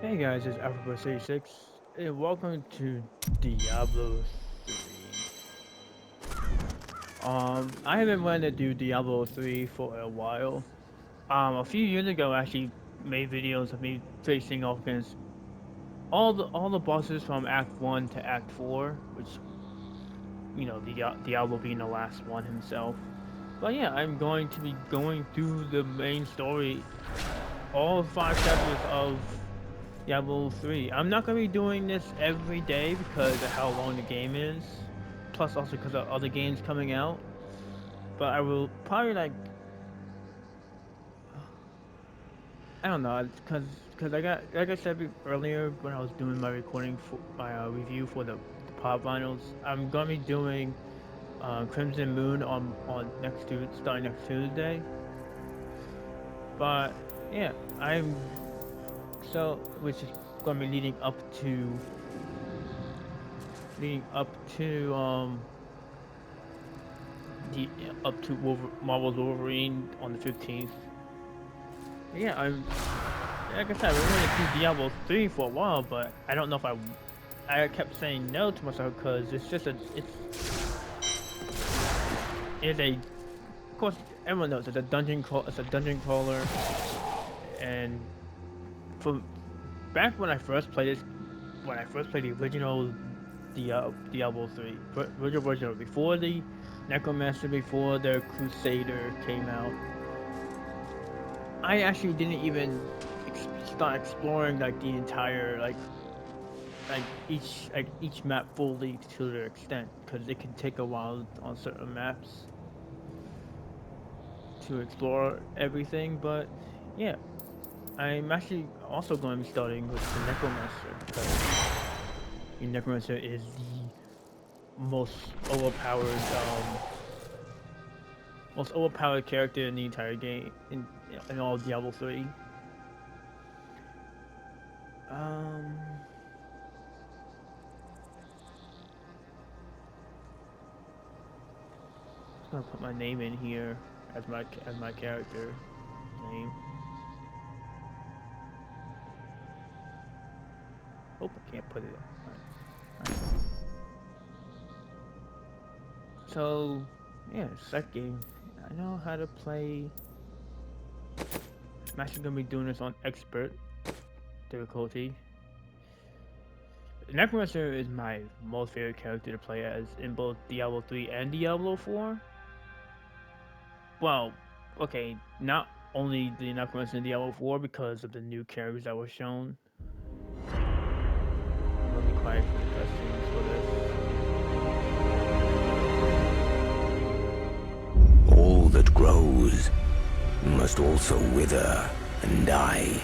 Hey guys, it's Alphabet 86 and welcome to Diablo 3. I haven't wanted to do Diablo 3 for a while. A few years ago I actually made videos of me facing off against all the bosses from Act 1 to Act 4, which Diablo being the last one himself. But yeah, I'm going to be going through the main story, all 5 chapters of Diablo 3. I'm not gonna be doing this every day because of how long the game is. Plus, also because of other games coming out. But I will probably I don't know, because I got like I said earlier when I was doing my recording for my review for the pop vinyls. I'm gonna be doing Crimson Moon on next to starting next Tuesday. But yeah, I'm which is gonna be leading up to the up to Marvel's Wolverine on the 15th. Yeah, I'm like I said, we wanted to do Diablo 3 for a while, but I don't know if I kept saying no to myself because it's a of course everyone knows it's a dungeon crawler, and from back when I first played this when I first played the original Diablo 3 original before the Necromancer, before the Crusader came out, I actually didn't even start exploring like the entire each map fully to their extent because it can take a while on certain maps to explore everything. But yeah, I'm actually also going to be starting with the Necromancer because the Necromancer is the most overpowered um most overpowered character in the entire game in all of Diablo 3. Um, just gonna put my name in here as my character name. Hope I can't put it. Alright. So yeah, second, I know how to play. I'm actually gonna be doing this on expert difficulty. Necromancer is my most favorite character to play as in both Diablo 3 and Diablo 4. Well, okay, not only the Necromancer in Diablo 4 because of the new characters that were shown. I'm gonna be quiet for the cutscenes for this. All that grows must also wither and die.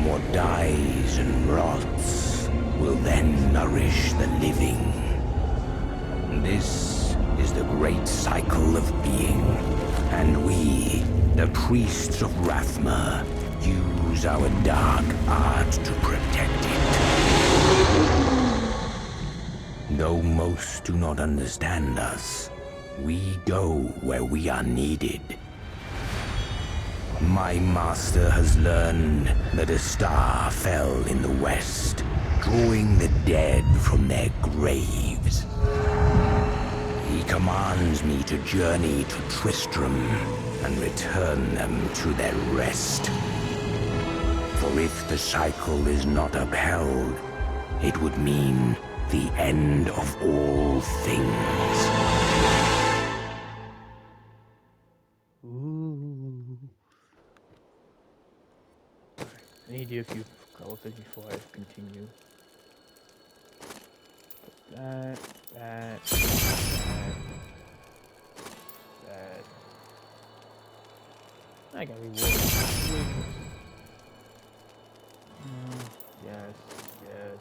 What dies and rots will then nourish the living. This is the great cycle of being, and we, the priests of Rathma, use our dark art to protect it. Though most do not understand us, we go where we are needed. My master has learned that a star fell in the west, drawing the dead from their graves. He commands me to journey to Tristram and return them to their rest. For if the cycle is not upheld, it would mean the end of all things. Ooh. I need to do a few colors before I continue. That, that, that, that. I got reward. Yes, yes.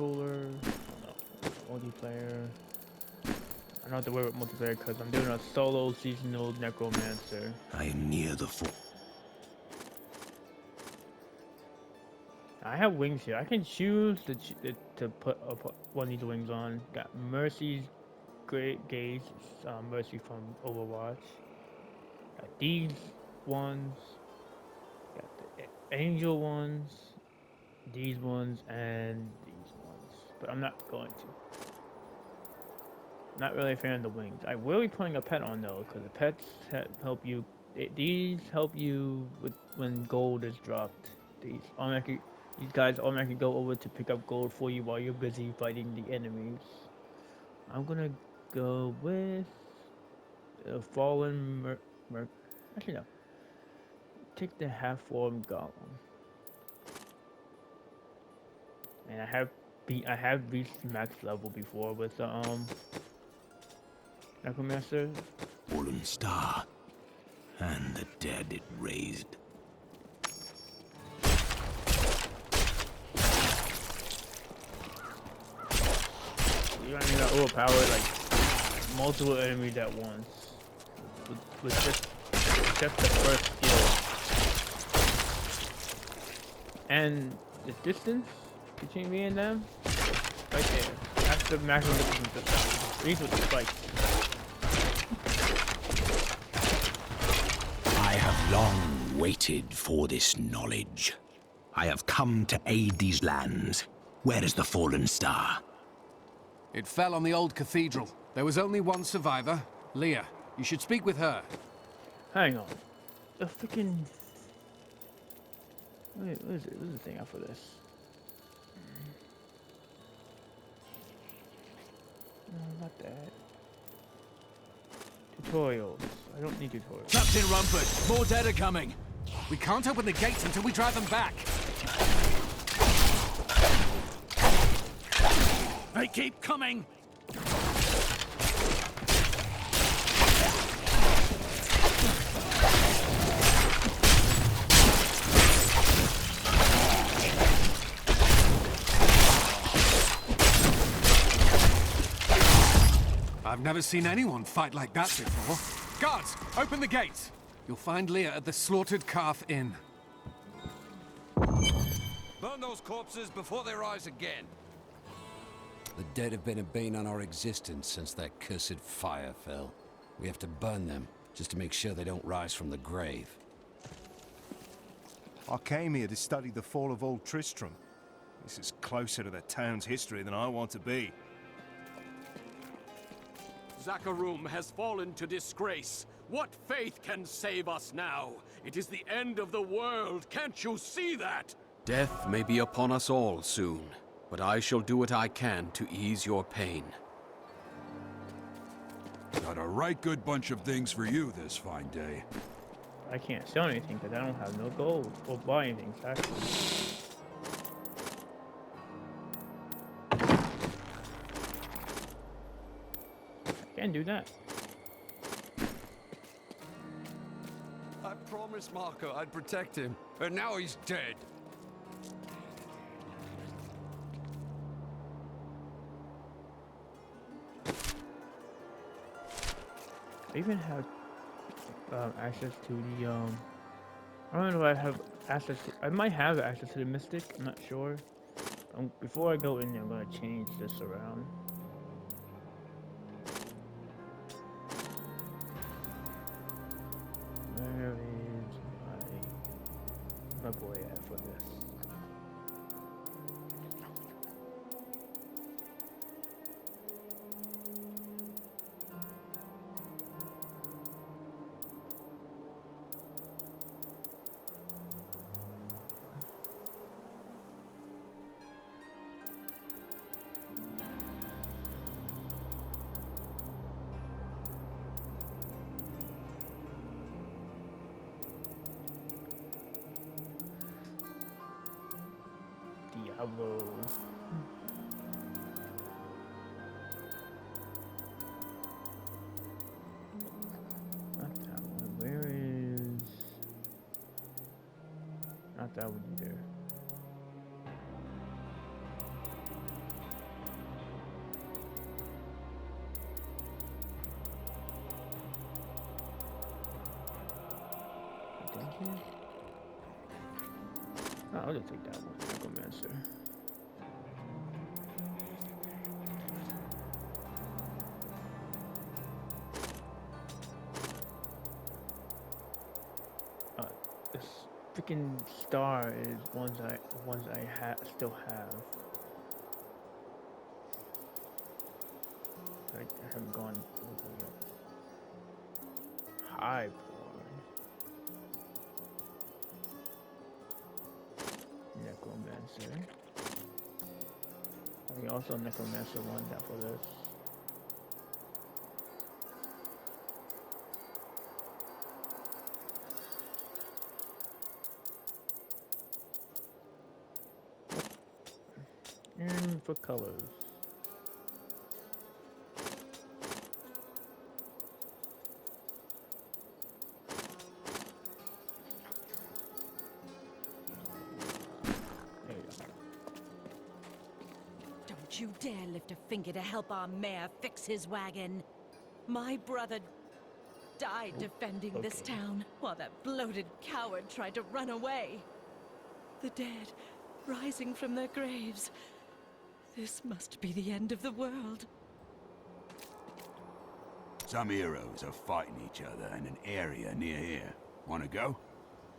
controller. No, multiplayer. I don't have to worry about multiplayer because I'm doing a solo seasonal necromancer. I am near the fort. I have wings here. I can choose to put one of these wings on. Got Mercy's Great Gaze, Mercy from Overwatch. Got these ones. Got the Angel ones. These ones and these ones. But I'm not going to. Not really a fan of the wings. I will be putting a pet on though, because the pets help you. These help you with when gold is dropped. These guys automatically go over to pick up gold for you while you're busy fighting the enemies. I'm gonna go with the fallen actually no. Take the half form golem. And I have reached max level before with the necromancer. Fallen star, and the dead it raised. You're gonna need to overpower like multiple enemies at once with just the first skill. And the distance between me and them, right there. That's the maximum distance. These with the spikes. I have long waited for this knowledge. I have come to aid these lands. Where is the fallen star? It fell on the old cathedral. There was only one survivor, Leah. You should speak with her. Hang on. The freaking. Wait, what is it? What is the thing out for this? No, not that. Tutorials. I don't need tutorials. Captain Rumford, more dead are coming. We can't open the gates until we drive them back. They keep coming. I've never seen anyone fight like that before. Guards, open the gates. You'll find Leah at the Slaughtered Calf Inn. Burn those corpses before they rise again. The dead have been a bane on our existence since that cursed fire fell. We have to burn them, just to make sure they don't rise from the grave. I came here to study the fall of Old Tristram. This is closer to the town's history than I want to be. Zakharum has fallen to disgrace. What faith can save us now? It is the end of the world. Can't you see that? Death may be upon us all soon, but I shall do what I can to ease your pain. Got a right good bunch of things for you this fine day. I can't sell anything because I don't have no gold or buy anything, actually. I can't do that. I promised Marco I'd protect him, and now he's dead. I even have access to the I don't know if I have access to, I might have access to the Mystic, I'm not sure. Before I go in there, I'm gonna change this around. Where is my boy at for this? Diablo. Not that one. Where is? Not that one either. I'll just take that one. Necromancer. This freaking star is ones I still have. I haven't gone over yet. High porn. Necromancer. We also Necromancer one that for this. And for colors. Don't you dare lift a finger to help our mayor fix his wagon. My brother died defending this town, while that bloated coward tried to run away. The dead, rising from their graves. This must be the end of the world. Some heroes are fighting each other in an area near here. Wanna go?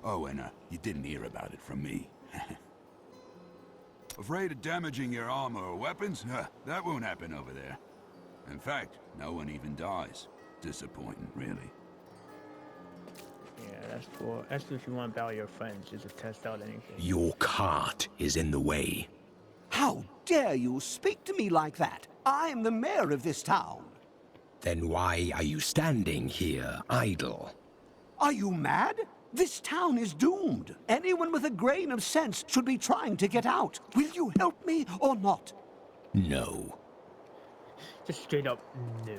Oh, and you didn't hear about it from me. Afraid of damaging your armor or weapons? That won't happen over there. In fact, no one even dies. Disappointing, really. Yeah, that's if you want to battle your friends, just to test out anything. Your cart is in the way. How dare you speak to me like that? I am the mayor of this town. Then why are you standing here idle? Are you mad? This town is doomed. Anyone with a grain of sense should be trying to get out. Will you help me or not? No. Just straight up no.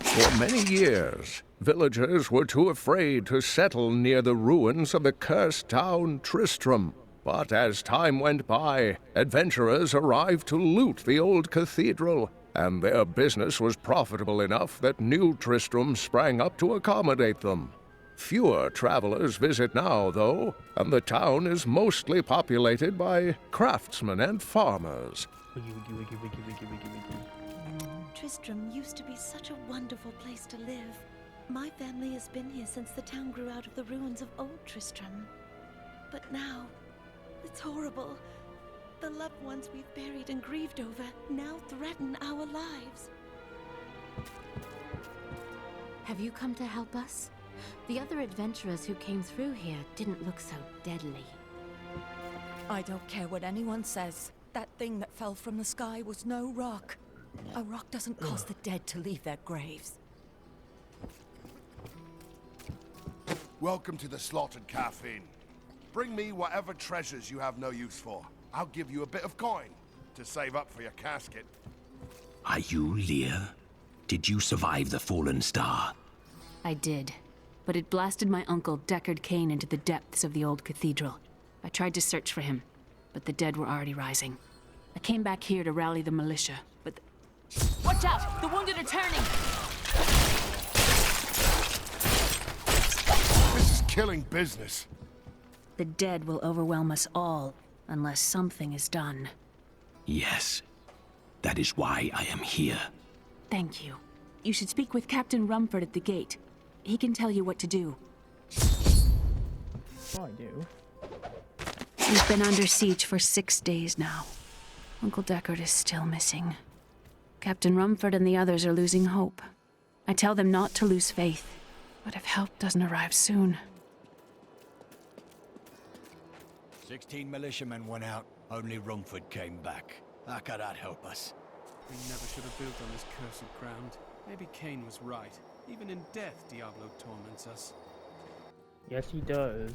For many years, villagers were too afraid to settle near the ruins of the cursed town Tristram. But as time went by, adventurers arrived to loot the old cathedral, and their business was profitable enough that new Tristram sprang up to accommodate them. Fewer travelers visit now, though, and the town is mostly populated by craftsmen and farmers. Tristram used to be such a wonderful place to live. My family has been here since the town grew out of the ruins of old Tristram. But now, it's horrible. The loved ones we've buried and grieved over now threaten our lives. Have you come to help us? The other adventurers who came through here didn't look so deadly. I don't care what anyone says. That thing that fell from the sky was no rock. A rock doesn't cause the dead to leave their graves. Welcome to the Slaughtered Caffeine. Bring me whatever treasures you have no use for. I'll give you a bit of coin to save up for your casket. Are you Lear? Did you survive the fallen star? I did, but it blasted my uncle Deckard Cain into the depths of the old cathedral. I tried to search for him, but the dead were already rising. I came back here to rally the militia, but Watch out! The wounded are turning! This is killing business. The dead will overwhelm us all, unless something is done. Yes. That is why I am here. Thank you. You should speak with Captain Rumford at the gate. He can tell you what to do. Oh, I do. We've been under siege for 6 days now. Uncle Deckard is still missing. Captain Rumford and the others are losing hope. I tell them not to lose faith, but if help doesn't arrive soon... 16 militiamen went out. Only Rumford came back. How could that help us? We never should have built on this cursed ground. Maybe Cain was right. Even in death, Diablo torments us. Yes, he does.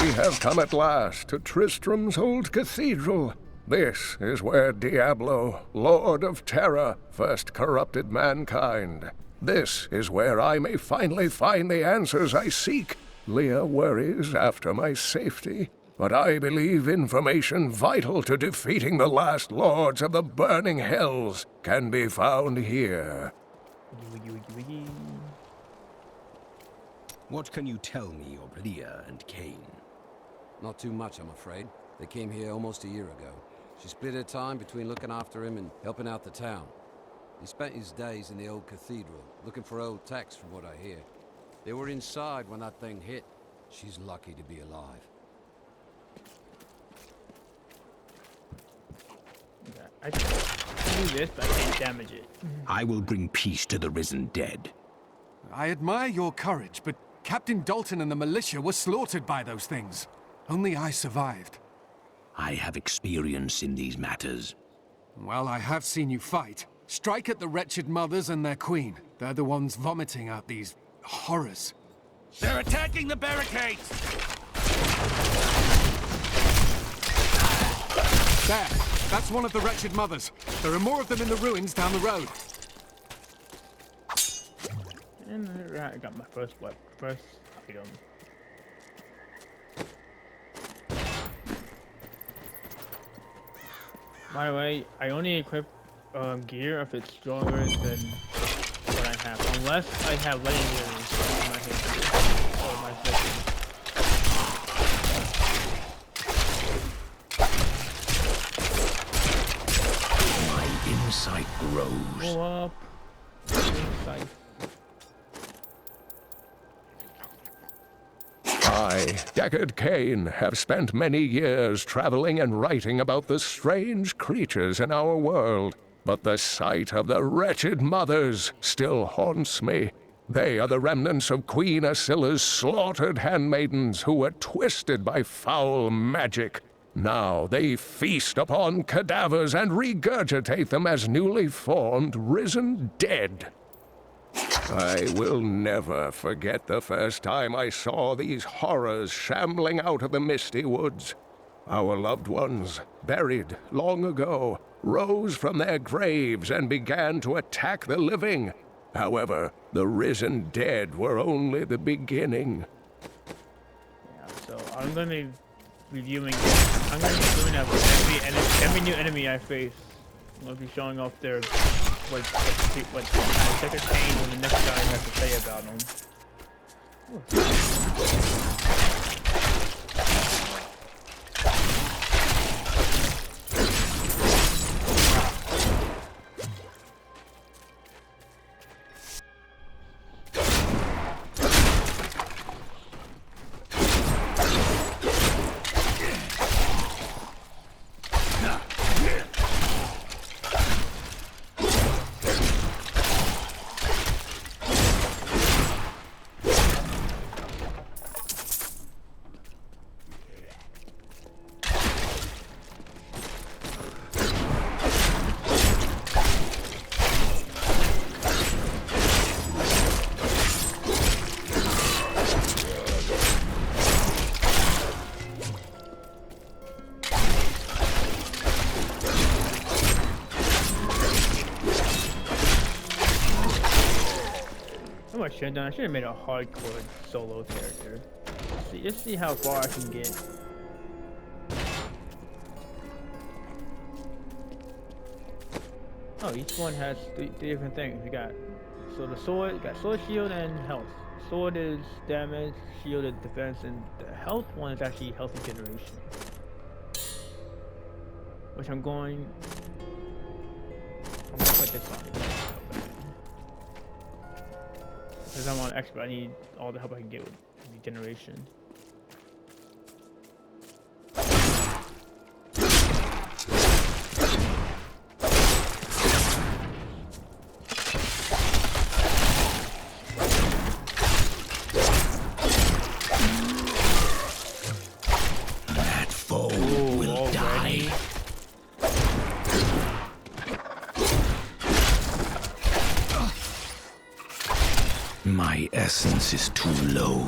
We have come at last to Tristram's old cathedral. This is where Diablo, Lord of Terror, first corrupted mankind. This is where I may finally find the answers I seek. Leah worries after my safety, but I believe information vital to defeating the last lords of the burning hells can be found here. What can you tell me of Leah and Cain? Not too much, I'm afraid. They came here almost a year ago. She split her time between looking after him and helping out the town. He spent his days in the old cathedral, looking for old texts from what I hear. They were inside when that thing hit. She's lucky to be alive. I can do this, but I can't damage it. I will bring peace to the risen dead. I admire your courage, but Captain Dalton and the militia were slaughtered by those things. Only I survived. I have experience in these matters. Well, I have seen you fight. Strike at the wretched mothers and their queen. They're the ones vomiting out these horrors. They're attacking the barricades! There! That's one of the wretched mothers. There are more of them in the ruins down the road. And I got my first item. By the way, I only equip gear if it's stronger than what I have, unless I have legendaries in my hand or my system. My insight grows. Go up. Insight. I, Deckard Cain, have spent many years traveling and writing about the strange creatures in our world. But the sight of the wretched mothers still haunts me. They are the remnants of Queen Asilla's slaughtered handmaidens who were twisted by foul magic. Now they feast upon cadavers and regurgitate them as newly formed, risen dead. I will never forget the first time I saw these horrors shambling out of the misty woods. Our loved ones, buried long ago, rose from their graves and began to attack the living. However, the risen dead were only the beginning. Yeah, so I'm going to be reviewing every new enemy I face. I'm going to be showing off their what Deckard Cain and the next guy has to say about them. I should have made a hardcore solo character. Let's see how far I can get. Oh, each one has three different things. You got the sword, you got sword, shield, and health. Sword is damage, shield is defense, and the health one is actually health regeneration. Which I'm gonna put this on. Because I'm on expert, I need all the help I can get with regeneration. That foe will die. My essence is too low.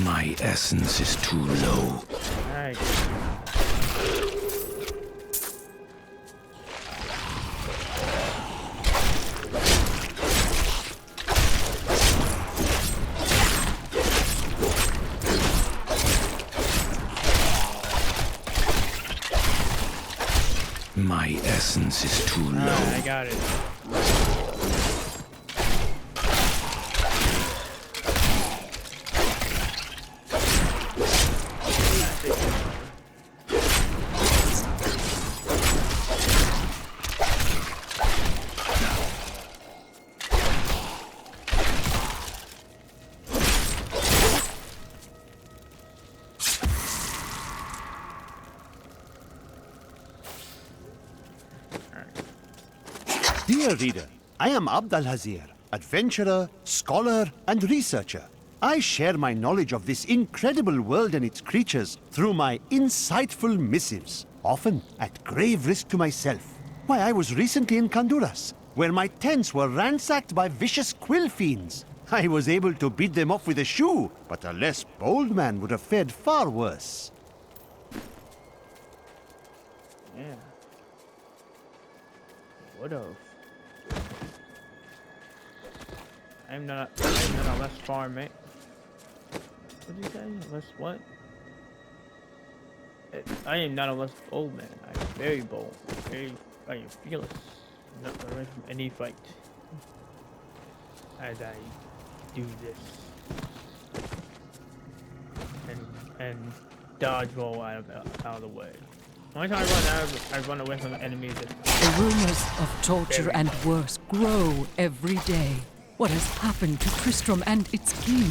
My essence is too low. Nice. essence is too low. I got it. Dear reader, I am Abd al-Hazir, adventurer, scholar, and researcher. I share my knowledge of this incredible world and its creatures through my insightful missives, often at grave risk to myself. Why, I was recently in Honduras, where my tents were ransacked by vicious quill fiends. I was able to beat them off with a shoe, but a less bold man would have fared far worse. Yeah. Would have. I'm not a less far, mate. What did you say? Less what? I am not a less bold man. I am very bold. I am fearless. I'm not running from any fight. As I do this. And dodge roll out of the way. Only time I run away from the enemies. The rumors of torture and worse grow every day. What has happened to Tristram and its king?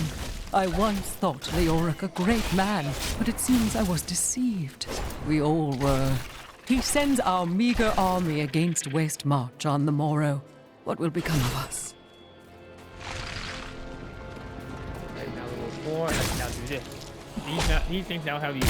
I once thought Leoric a great man, but it seems I was deceived. We all were. He sends our meager army against Westmarch on the morrow. What will become of us? Right now level 4, I can now do this. These things now have you.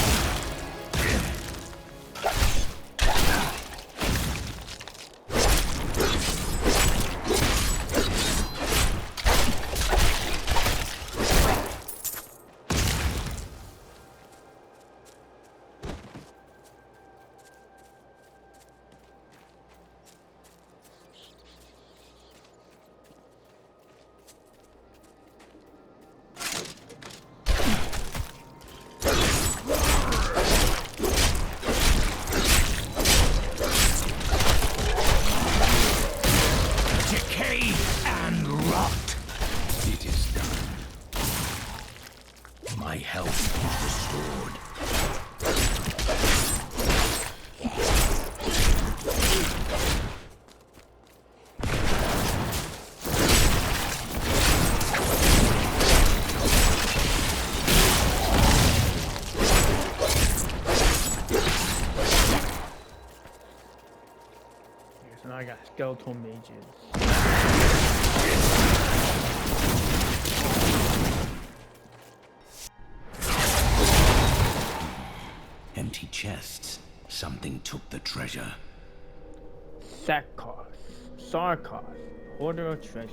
I got skeletal mages. Empty chests. Something took the treasure. Sarkos. Hoarder of treasure.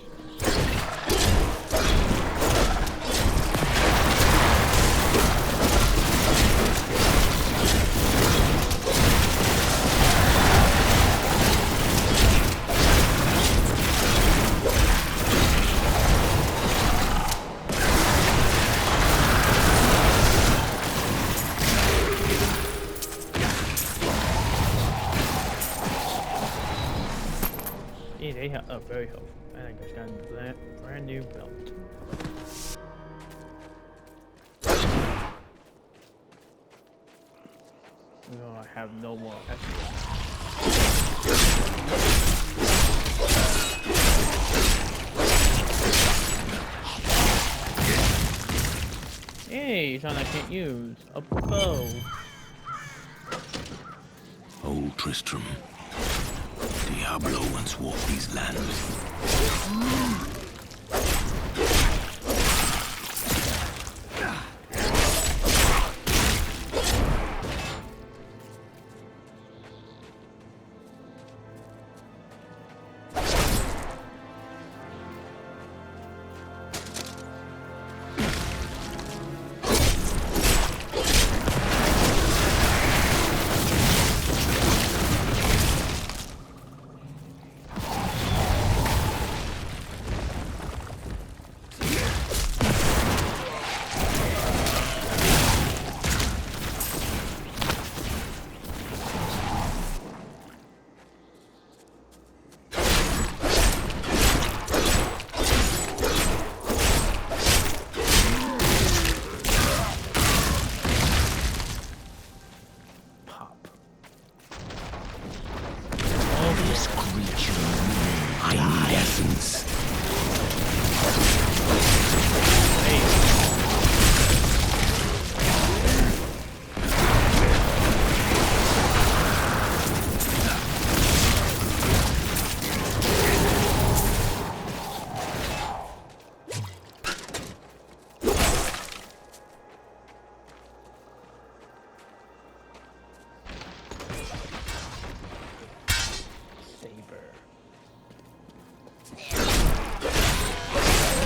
They have very helpful. And I just got a brand new belt. No, I have no more. Hey, something I can't use. A bow. Old Tristram. Diablo once walked these lands.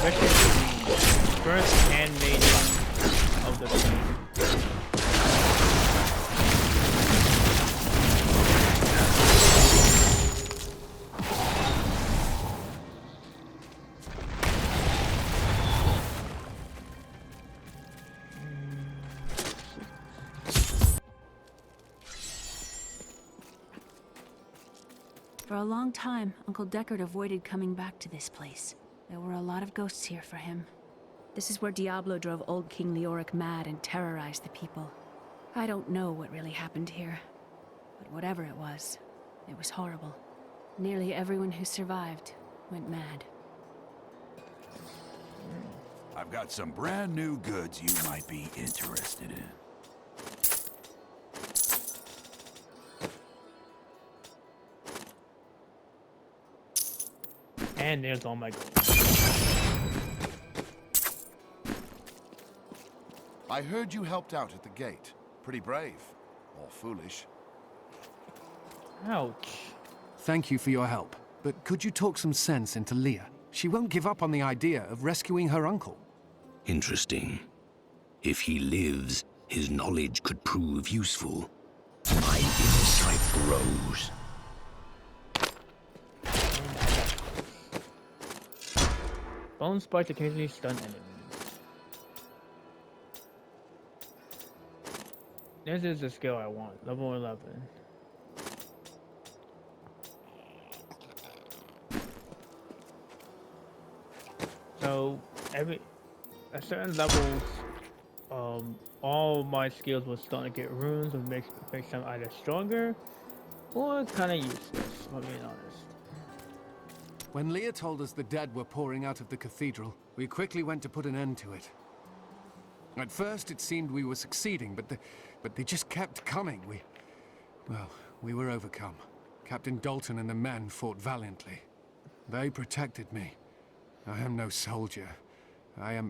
especially the first handmade one of the game. For a long time, Uncle Deckard avoided coming back to this place. There were a lot of ghosts here for him. This is where Diablo drove old King Leoric mad and terrorized the people. I don't know what really happened here, but whatever it was horrible. Nearly everyone who survived went mad. I've got some brand new goods you might be interested in. And there's all my gold. I heard you helped out at the gate. Pretty brave. Or foolish. Ouch. Thank you for your help. But could you talk some sense into Leah? She won't give up on the idea of rescuing her uncle. Interesting. If he lives, his knowledge could prove useful. My insight grows. Bone spikes occasionally stun enemies. This is the skill I want. Level 11. So at certain levels, all my skills will start to get runes, which makes them either stronger or kind of useless, if I'm being honest. When Leah told us the dead were pouring out of the cathedral, we quickly went to put an end to it. At first, it seemed we were succeeding, but they just kept coming. We were overcome. Captain Dalton and the men fought valiantly. They protected me. I am no soldier. I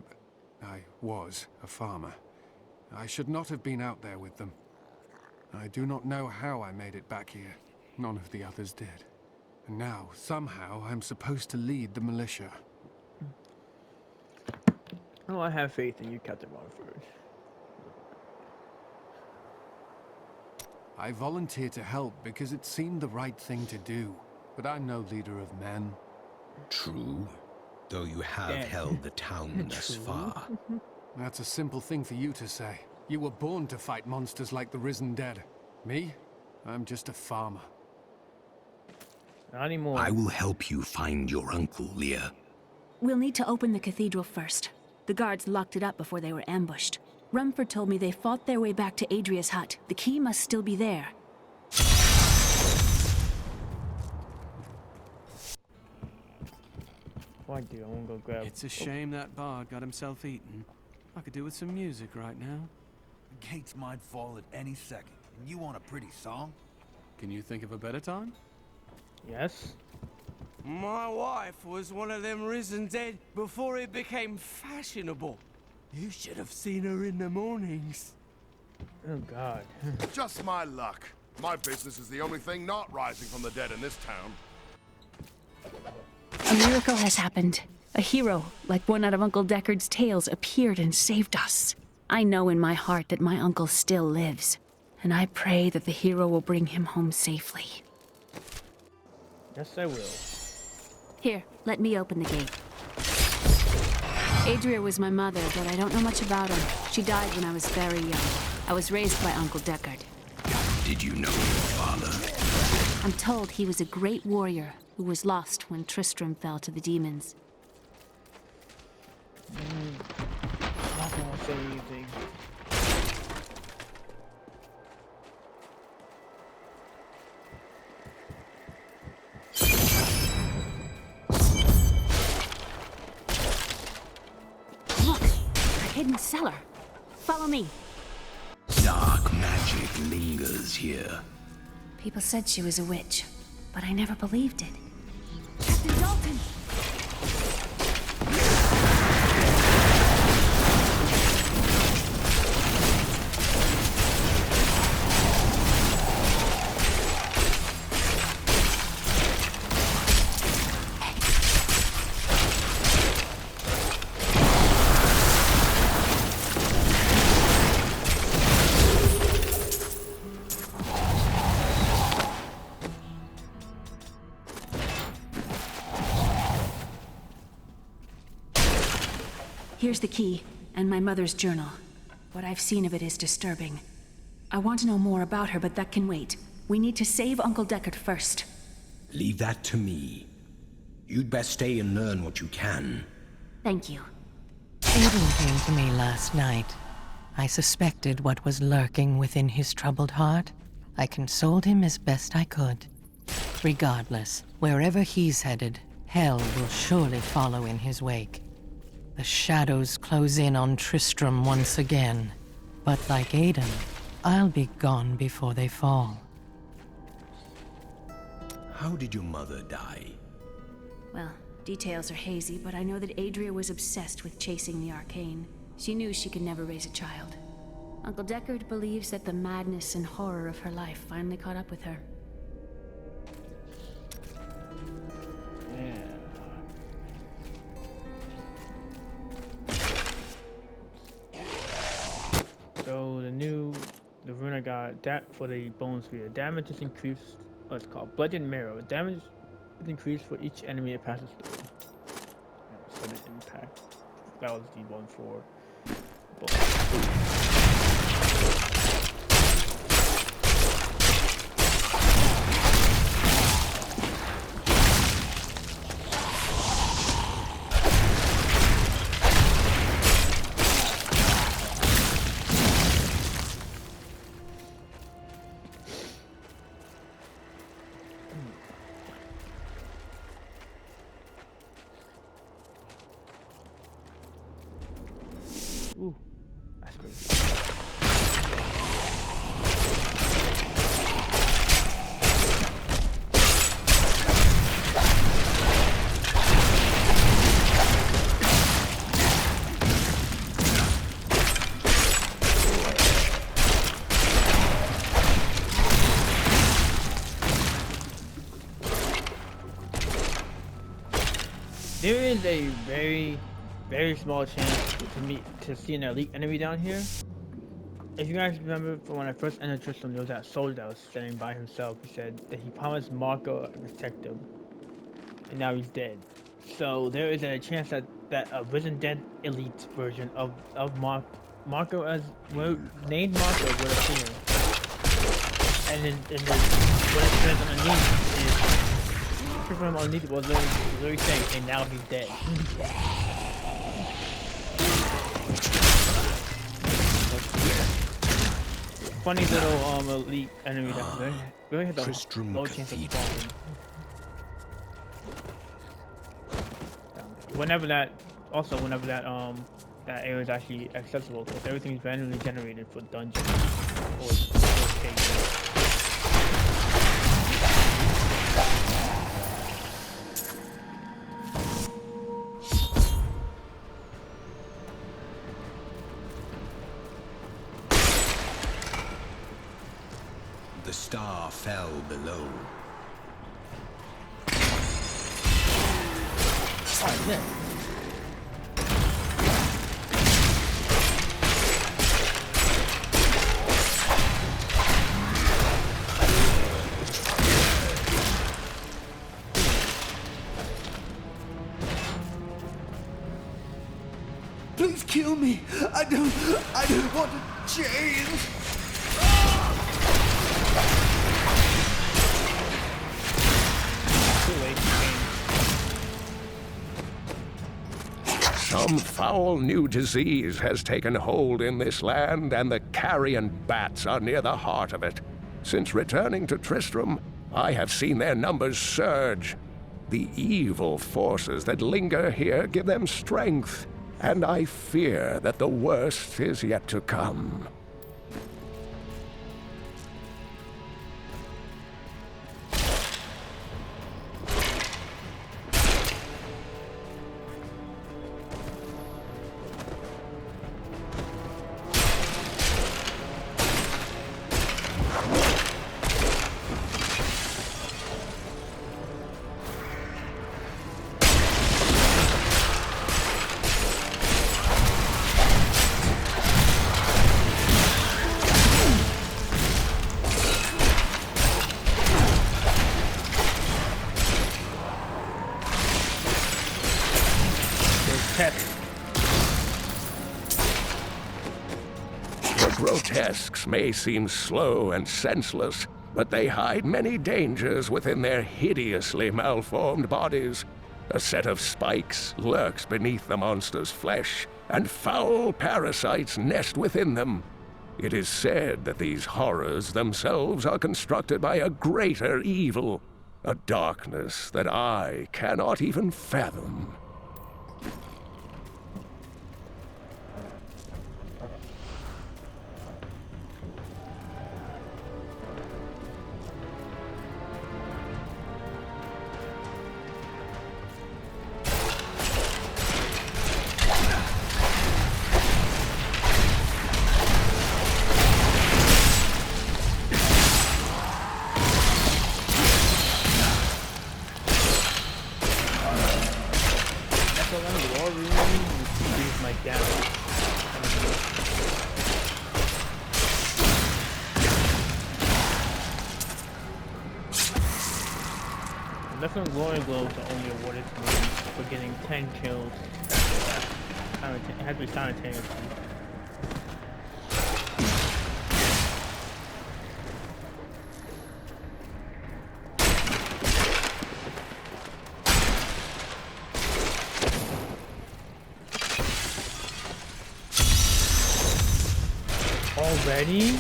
was a farmer. I should not have been out there with them. I do not know how I made it back here. None of the others did. And now, somehow, I'm supposed to lead the militia. Oh, I have faith in you, Captain Waterford. I volunteered to help because it seemed the right thing to do. But I'm no leader of men. True. Though you have held the town thus far. That's a simple thing for you to say. You were born to fight monsters like the risen dead. Me? I'm just a farmer. Not anymore. I will help you find your uncle, Leah. We'll need to open the cathedral first. The guards locked it up before they were ambushed. Rumford told me they fought their way back to Adria's hut. The key must still be there. Why do I want to go grab? It's a shame that bard got himself eaten. I could do with some music right now. The gates might fall at any second, and you want a pretty song? Can you think of a better time? Yes. My wife was one of them risen dead before it became fashionable. You should have seen her in the mornings. Oh, God. Just my luck. My business is the only thing not rising from the dead in this town. A miracle has happened. A hero, like one out of Uncle Deckard's tales, appeared and saved us. I know in my heart that my uncle still lives, and I pray that the hero will bring him home safely. Yes, I will. Here, let me open the gate. Adria was my mother, but I don't know much about her. She died when I was very young. I was raised by Uncle Deckard. Did you know your father? I'm told he was a great warrior who was lost when Tristram fell to the demons. Not gonna say anything. Look! A hidden cellar. Follow me. Dark magic lingers here. People said she was a witch, but I never believed it. Captain Dalton! Here's the key, and my mother's journal. What I've seen of it is disturbing. I want to know more about her, but that can wait. We need to save Uncle Deckard first. Leave that to me. You'd best stay and learn what you can. Thank you. Aiden came to me last night. I suspected what was lurking within his troubled heart. I consoled him as best I could. Regardless, wherever he's headed, hell will surely follow in his wake. The shadows close in on Tristram once again. But like Aiden, I'll be gone before they fall. How did your mother die? Well, details are hazy, but I know that Adria was obsessed with chasing the arcane. She knew she could never raise a child. Uncle Deckard believes that the madness and horror of her life finally caught up with her. So the rune I got that for the bone sphere. Damage is increased. Oh, it's called Blood and Marrow. Damage is increased for each enemy it passes through. Sudden impact. That was the one for both. Ooh, that's great. There is a very small chance to see an elite enemy down here. If you guys remember from when I first entered Tristram, there was that soldier that was standing by himself. He said that he promised Marco to protect him, and now he's dead. So there is a chance that a risen dead elite version of Marco as well, named Marco would appear. And then what it says underneath is Tristram underneath was literally saying, and now he's dead. Funny little elite enemy that really has a low chance of falling. Whenever that area is actually accessible, because everything is randomly generated for dungeons or caves. The star fell below. Oh, yeah. Please kill me. I don't want to change. Some foul new disease has taken hold in this land, and the carrion bats are near the heart of it. Since returning to Tristram, I have seen their numbers surge. The evil forces that linger here give them strength, and I fear that the worst is yet to come. grotesques may seem slow and senseless, but they hide many dangers within their hideously malformed bodies. A set of spikes lurks beneath the monster's flesh, and foul parasites nest within them. It is said that these horrors themselves are constructed by a greater evil, a darkness that I cannot even fathom. Some glory globes are only awarded to me for getting 10 kills. It has to be simultaneously. Already?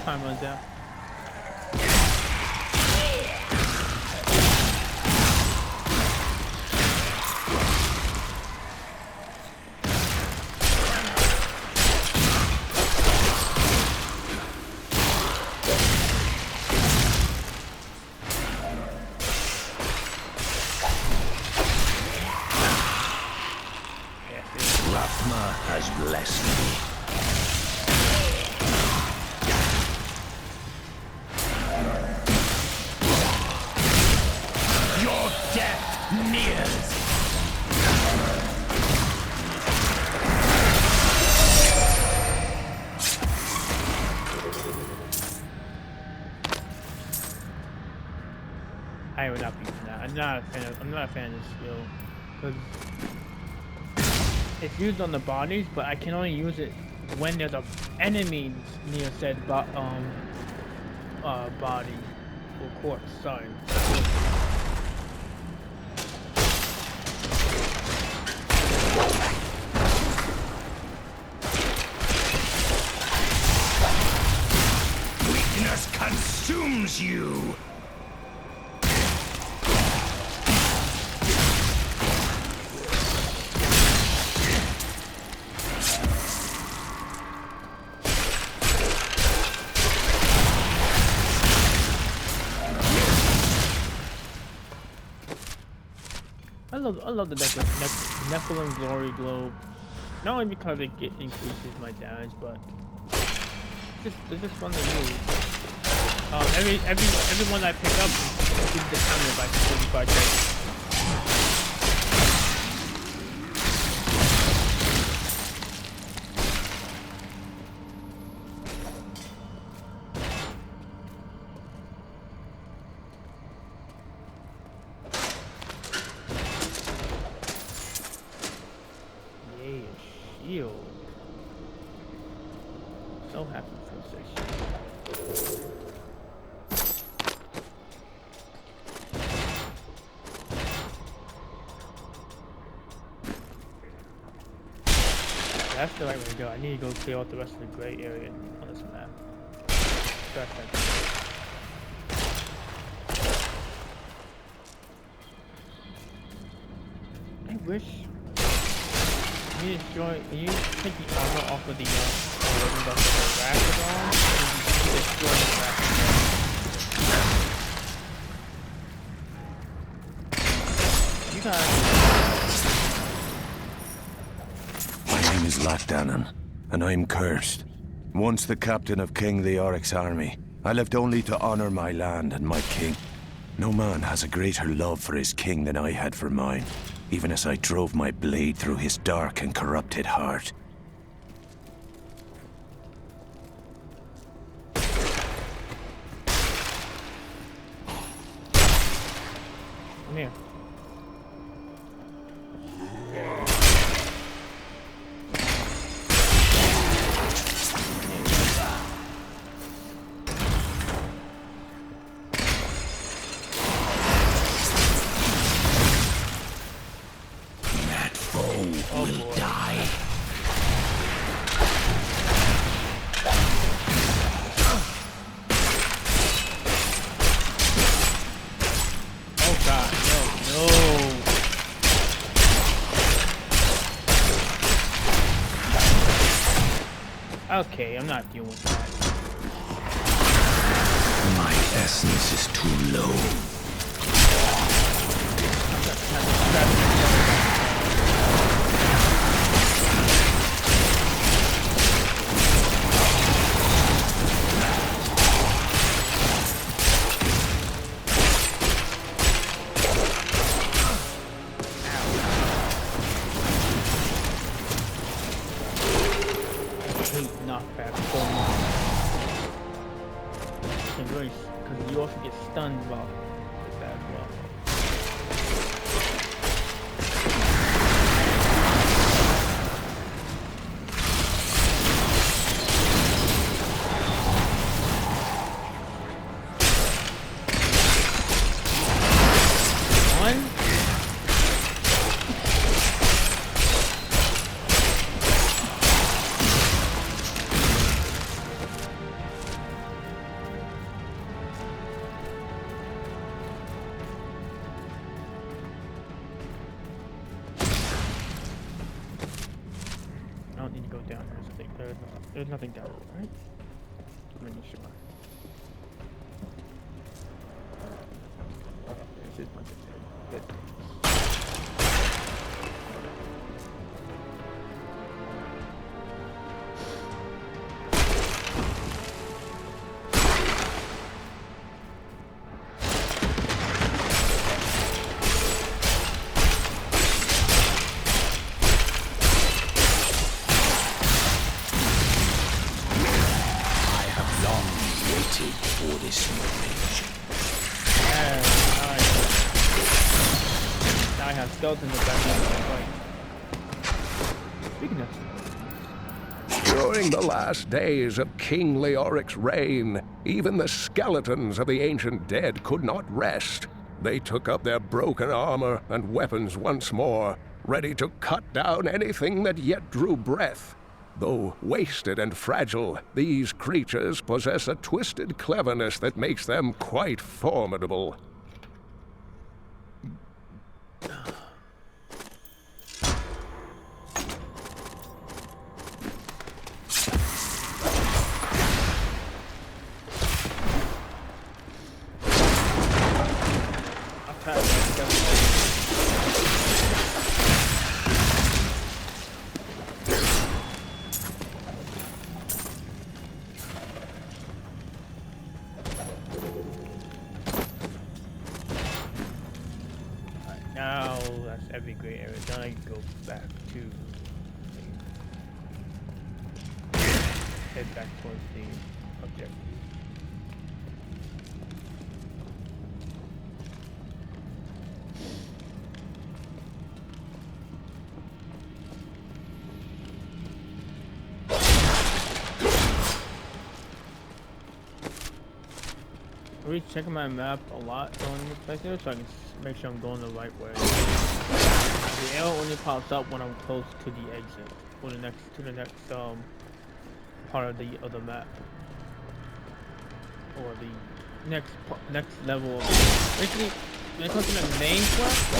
Time runs out. Rathma has blessed me. I would not be using that. I'm not a fan of this skill because it's used on the bodies, but I can only use it when there's a enemy near said body or corpse. Sorry. Weakness consumes you. I love the Nephilim Glory Globe, not only because it increases my damage, but it's just fun to use. Every one I pick up gives the counter by 45 days. So happy for this. That's the right way to go. I need to go clear out the rest of the gray area on this map. I wish you take the armor off of the Rapidon, and you destroy the Rapidon. You guys is Lachdanon, and I'm cursed. Once the captain of King Leoric's army, I lived only to honor my land and my king. No man has a greater love for his king than I had for mine, even as I drove my blade through his dark and corrupted heart. Come here. That foe will die. Oh god, no. Okay, I'm not dealing with that. My essence is too low. Knockback so much. Because you also get stunned while that as well. One. I don't need to go down. There's nothing down there, right? I'm pretty sure. This is nothing there. Good. For this moment. Now I have skeletons in the background. Speaking of, During the last days of King Leoric's reign, even the skeletons of the ancient dead could not rest. They took up their broken armor and weapons once more, ready to cut down anything that yet drew breath. Though wasted and fragile, these creatures possess a twisted cleverness that makes them quite formidable. now that's every gray area. Then I go back to head back towards the objective. I'm really checking my map a lot going this place here, so I can make sure I'm going the right way. The arrow only pops up when I'm close to the exit, or the next part of the other map, or the next level. Basically, when it comes to the main quest,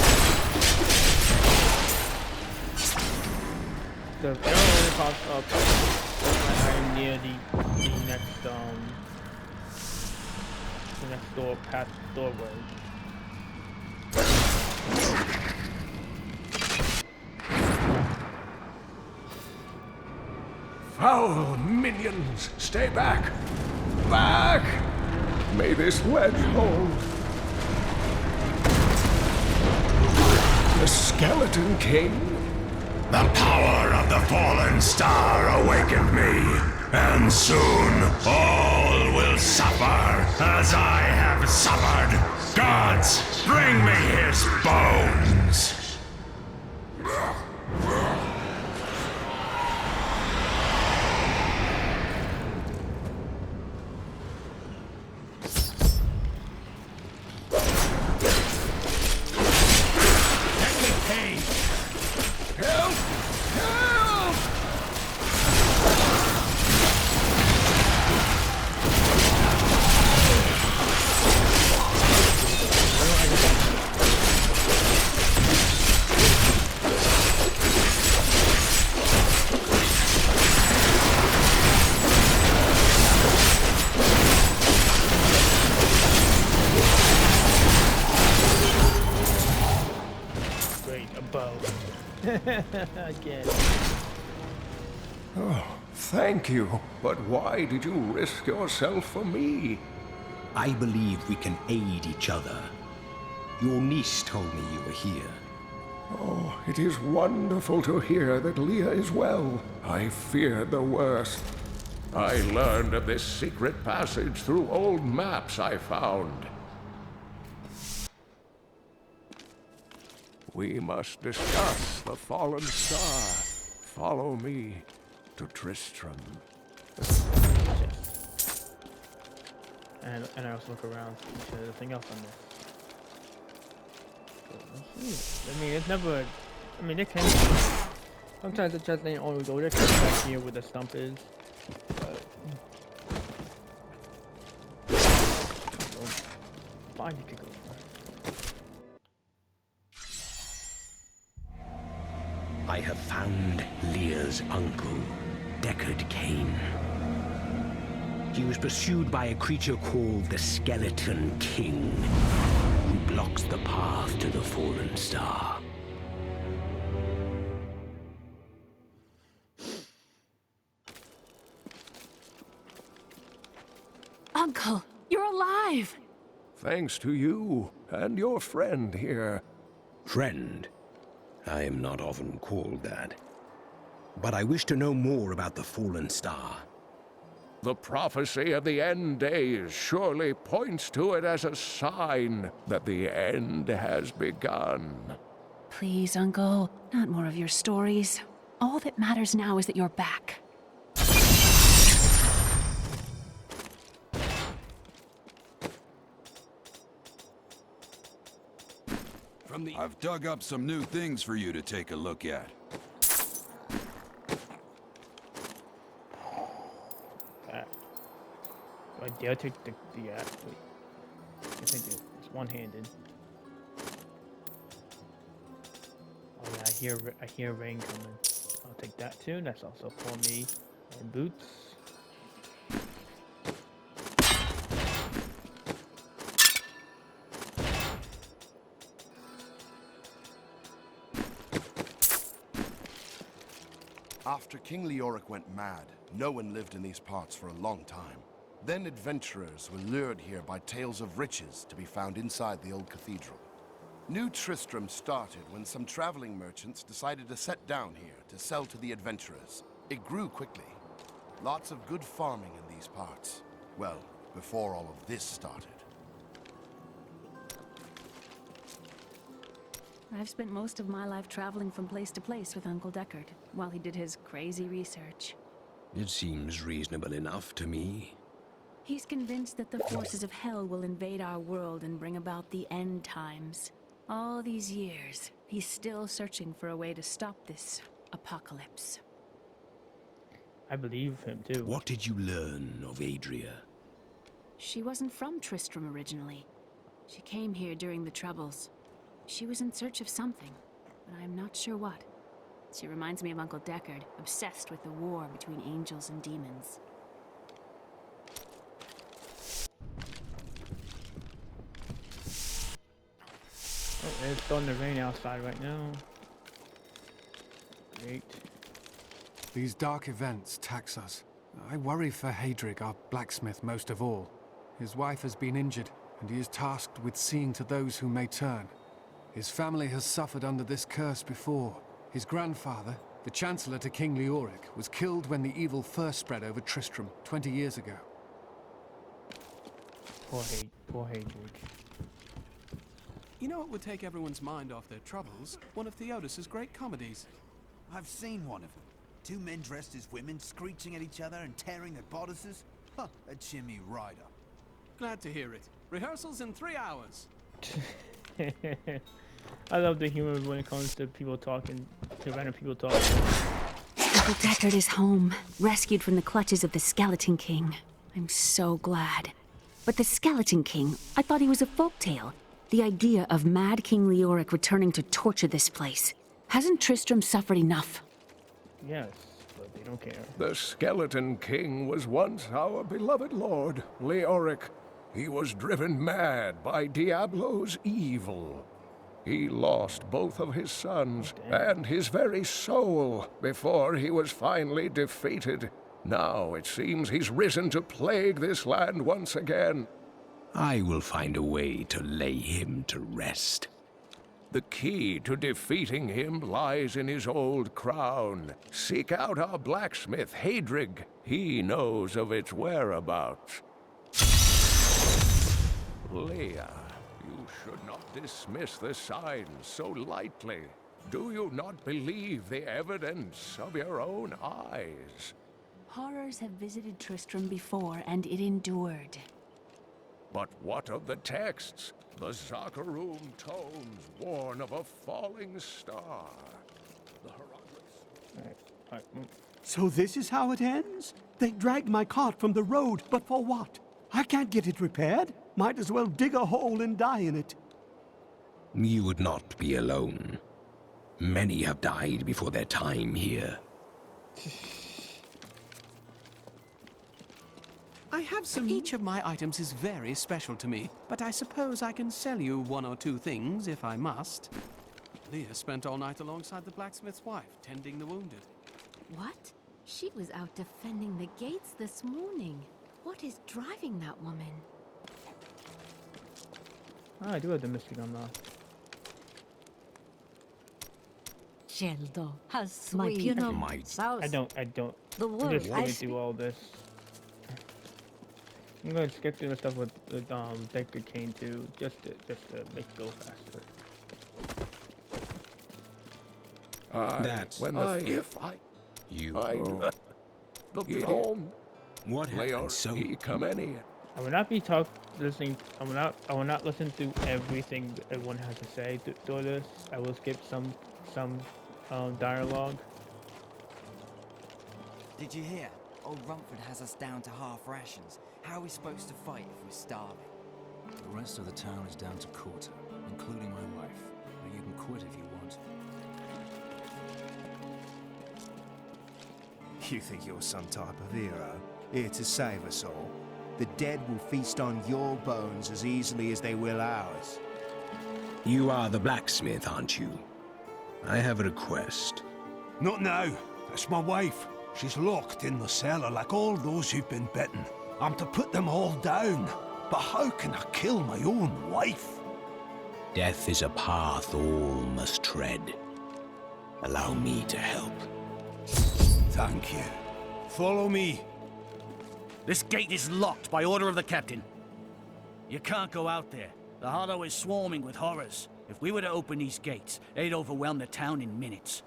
the arrow only pops up when I'm near the next door past the doorway. Foul minions, stay back! Back! May this wedge hold. The skeleton king? The power of the fallen star awakened me, and soon all will suffer as I have suffered. Gods, bring me his bones! Again. Oh, thank you. But why did you risk yourself for me? I believe we can aid each other. Your niece told me you were here. Oh, it is wonderful to hear that Leah is well. I feared the worst. I learned of this secret passage through old maps I found. We must discuss the fallen star. Follow me to Tristram. And I also look around to see if there's anything else on this. I mean, it's never. I mean, it can. Sometimes it just ain't always go. They can back here where the stump is. But fine, you could go. I have found Leah's uncle, Deckard Cain. He was pursued by a creature called the Skeleton King, who blocks the path to the fallen star. Uncle, you're alive! Thanks to you and your friend here. Friend? I am not often called that. But I wish to know more about the fallen star. The prophecy of the end days surely points to it as a sign that the end has begun. Please, Uncle, not more of your stories. All that matters now is that you're back. I've dug up some new things for you to take a look at. Do I dare take the wait. I think it's one-handed. Oh yeah, I hear rain coming. I'll take that too. That's also for me. And boots. After King Leoric went mad, no one lived in these parts for a long time. Then adventurers were lured here by tales of riches to be found inside the old cathedral. New Tristram started when some traveling merchants decided to set down here to sell to the adventurers. It grew quickly. Lots of good farming in these parts. Well, before all of this started. I've spent most of my life traveling from place to place with Uncle Deckard, while he did his crazy research. It seems reasonable enough to me. He's convinced that the forces of hell will invade our world and bring about the end times. All these years, he's still searching for a way to stop this apocalypse. I believe him too. What did you learn of Adria? She wasn't from Tristram originally. She came here during the Troubles. She was in search of something, but I'm not sure what. She reminds me of Uncle Deckard, obsessed with the war between angels and demons. Oh, it's starting to rain outside right now. Great. These dark events tax us. I worry for Hadrig, our blacksmith, most of all. His wife has been injured, and he is tasked with seeing to those who may turn. His family has suffered under this curse before. His grandfather, the Chancellor to King Leoric, was killed when the evil first spread over Tristram 20 years ago. Poor Hadrig. You know what would take everyone's mind off their troubles? One of Theodos's great comedies. I've seen one of them. Two men dressed as women screeching at each other and tearing their bodices. Huh, a chimney rider. Glad to hear it. Rehearsals in 3 hours. I love the humor when it comes to people talking, to random people talking. Uncle Deckard is home, rescued from the clutches of the Skeleton King. I'm so glad. But the Skeleton King, I thought he was a folktale. The idea of Mad King Leoric returning to torture this place. Hasn't Tristram suffered enough? Yes, but they don't care. The Skeleton King was once our beloved lord, Leoric. He was driven mad by Diablo's evil. He lost both of his sons and his very soul before he was finally defeated. Now it seems he's risen to plague this land once again. I will find a way to lay him to rest. The key to defeating him lies in his old crown. Seek out our blacksmith, Hadrig. He knows of its whereabouts. Leia, you should not dismiss the signs so lightly. Do you not believe the evidence of your own eyes? Horrors have visited Tristram before, and it endured. But what of the texts? The Zakharum tomes warn of a falling star. The hieroglyphs. So this is how it ends? They dragged my cart from the road, but for what? I can't get it repaired. Might as well dig a hole and die in it. You would not be alone. Many have died before their time here. I have some. Each of my items is very special to me, but I suppose I can sell you 1 or 2 things if I must. Leah spent all night alongside the blacksmith's wife, tending the wounded. What? She was out defending the gates this morning. What is driving that woman? Ah, I do have the mystic unlocked. Geldo, how sweet. My I don't. The I'm word. just going to do all this. I'm going to skip through the stuff with Deckard Cain too, just to make it go faster. That's when you. The throne. What happened? So he come any. I will not be listening. I will not listen to everything everyone has to say through this. I will skip some dialogue. Did you hear? Old Rumford has us down to half rations. How are we supposed to fight if we're starving? The rest of the town is down to quarter, including my wife. But you can quit if you want. You think you're some type of hero, here to save us all? The dead will feast on your bones as easily as they will ours. You are the blacksmith, aren't you? I have a request. Not now. That's my wife. She's locked in the cellar like all those who've been bitten. I'm to put them all down. But how can I kill my own wife? Death is a path all must tread. Allow me to help. Thank you. Follow me. This gate is locked by order of the captain. You can't go out there. The hollow is swarming with horrors. If we were to open these gates, they'd overwhelm the town in minutes.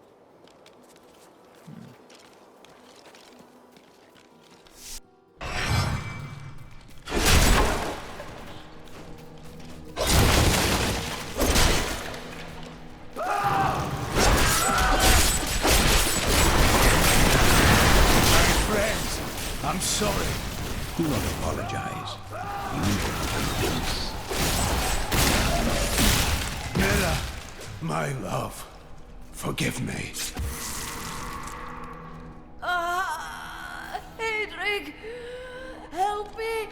I'm sorry. Do not apologize. You have peace. Mira, my love, forgive me. Hadrig! Help me!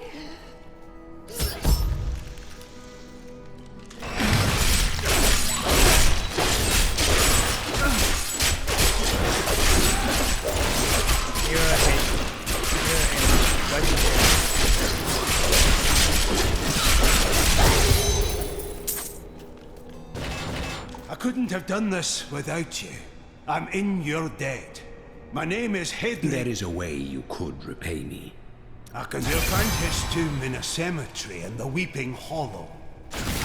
I couldn't have done this without you. I'm in your debt. My name is Hedley. There is a way you could repay me. I can find his tomb in a cemetery in the Weeping Hollow.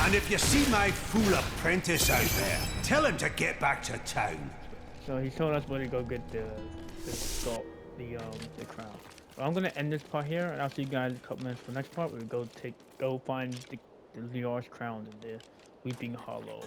And if you see my fool apprentice out there, tell him to get back to town. So he told us where to go get the crown. Well, I'm gonna end this part here, and I'll see you guys in a couple minutes for the next part. We'll go find the Liar's crown in the Weeping Hollow.